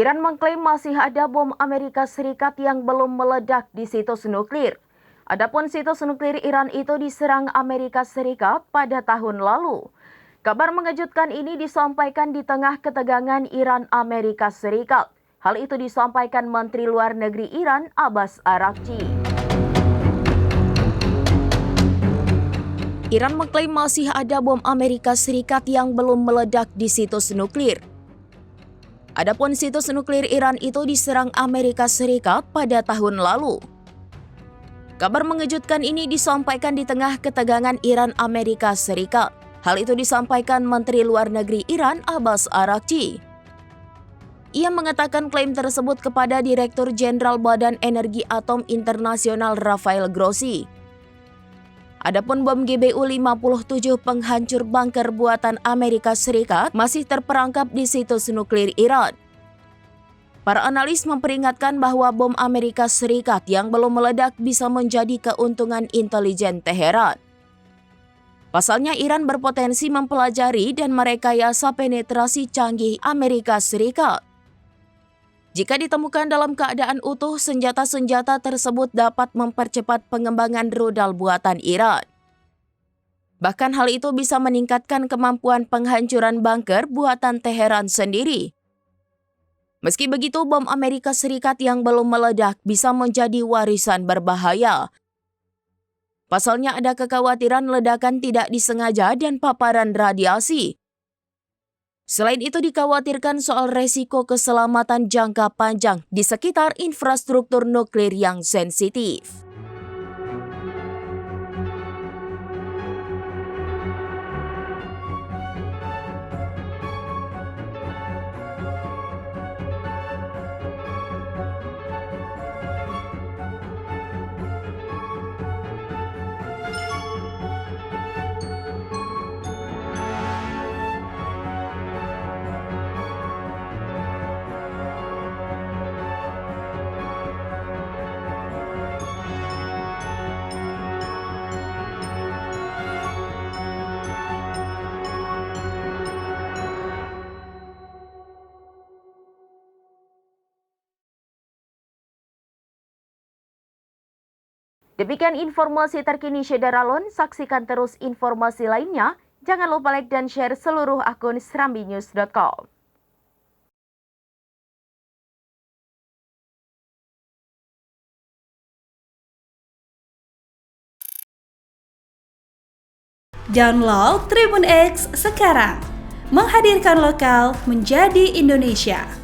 Iran mengklaim masih ada bom Amerika Serikat yang belum meledak di situs nuklir. Adapun situs nuklir Iran itu diserang Amerika Serikat pada tahun lalu. Kabar mengejutkan ini disampaikan di tengah ketegangan Iran-Amerika Serikat. Hal itu disampaikan Menteri Luar Negeri Iran, Abbas Araghchi. Iran mengklaim masih ada bom Amerika Serikat yang belum meledak di situs nuklir. Adapun situs nuklir Iran itu diserang Amerika Serikat pada tahun lalu. Kabar mengejutkan ini disampaikan di tengah ketegangan Iran-Amerika Serikat. Hal itu disampaikan Menteri Luar Negeri Iran, Abbas Araghchi. Ia mengatakan klaim tersebut kepada Direktur Jenderal Badan Energi Atom Internasional Rafael Grossi. Adapun bom GBU-57 penghancur bunker buatan Amerika Serikat masih terperangkap di situs nuklir Iran. Para analis memperingatkan bahwa bom Amerika Serikat yang belum meledak bisa menjadi keuntungan intelijen Teheran. Pasalnya Iran berpotensi mempelajari dan merekayasa penetrasi canggih Amerika Serikat. Jika ditemukan dalam keadaan utuh, senjata-senjata tersebut dapat mempercepat pengembangan rudal buatan Iran. Bahkan hal itu bisa meningkatkan kemampuan penghancuran bunker buatan Teheran sendiri. Meski begitu, bom Amerika Serikat yang belum meledak bisa menjadi warisan berbahaya. Pasalnya ada kekhawatiran ledakan tidak disengaja dan paparan radiasi. Selain itu dikhawatirkan soal resiko keselamatan jangka panjang di sekitar infrastruktur nuklir yang sensitif. Demikian informasi terkini Syederalon, saksikan terus informasi lainnya. Jangan lupa like dan share seluruh akun serambinews.com. Download Tribun X sekarang, menghadirkan lokal menjadi Indonesia.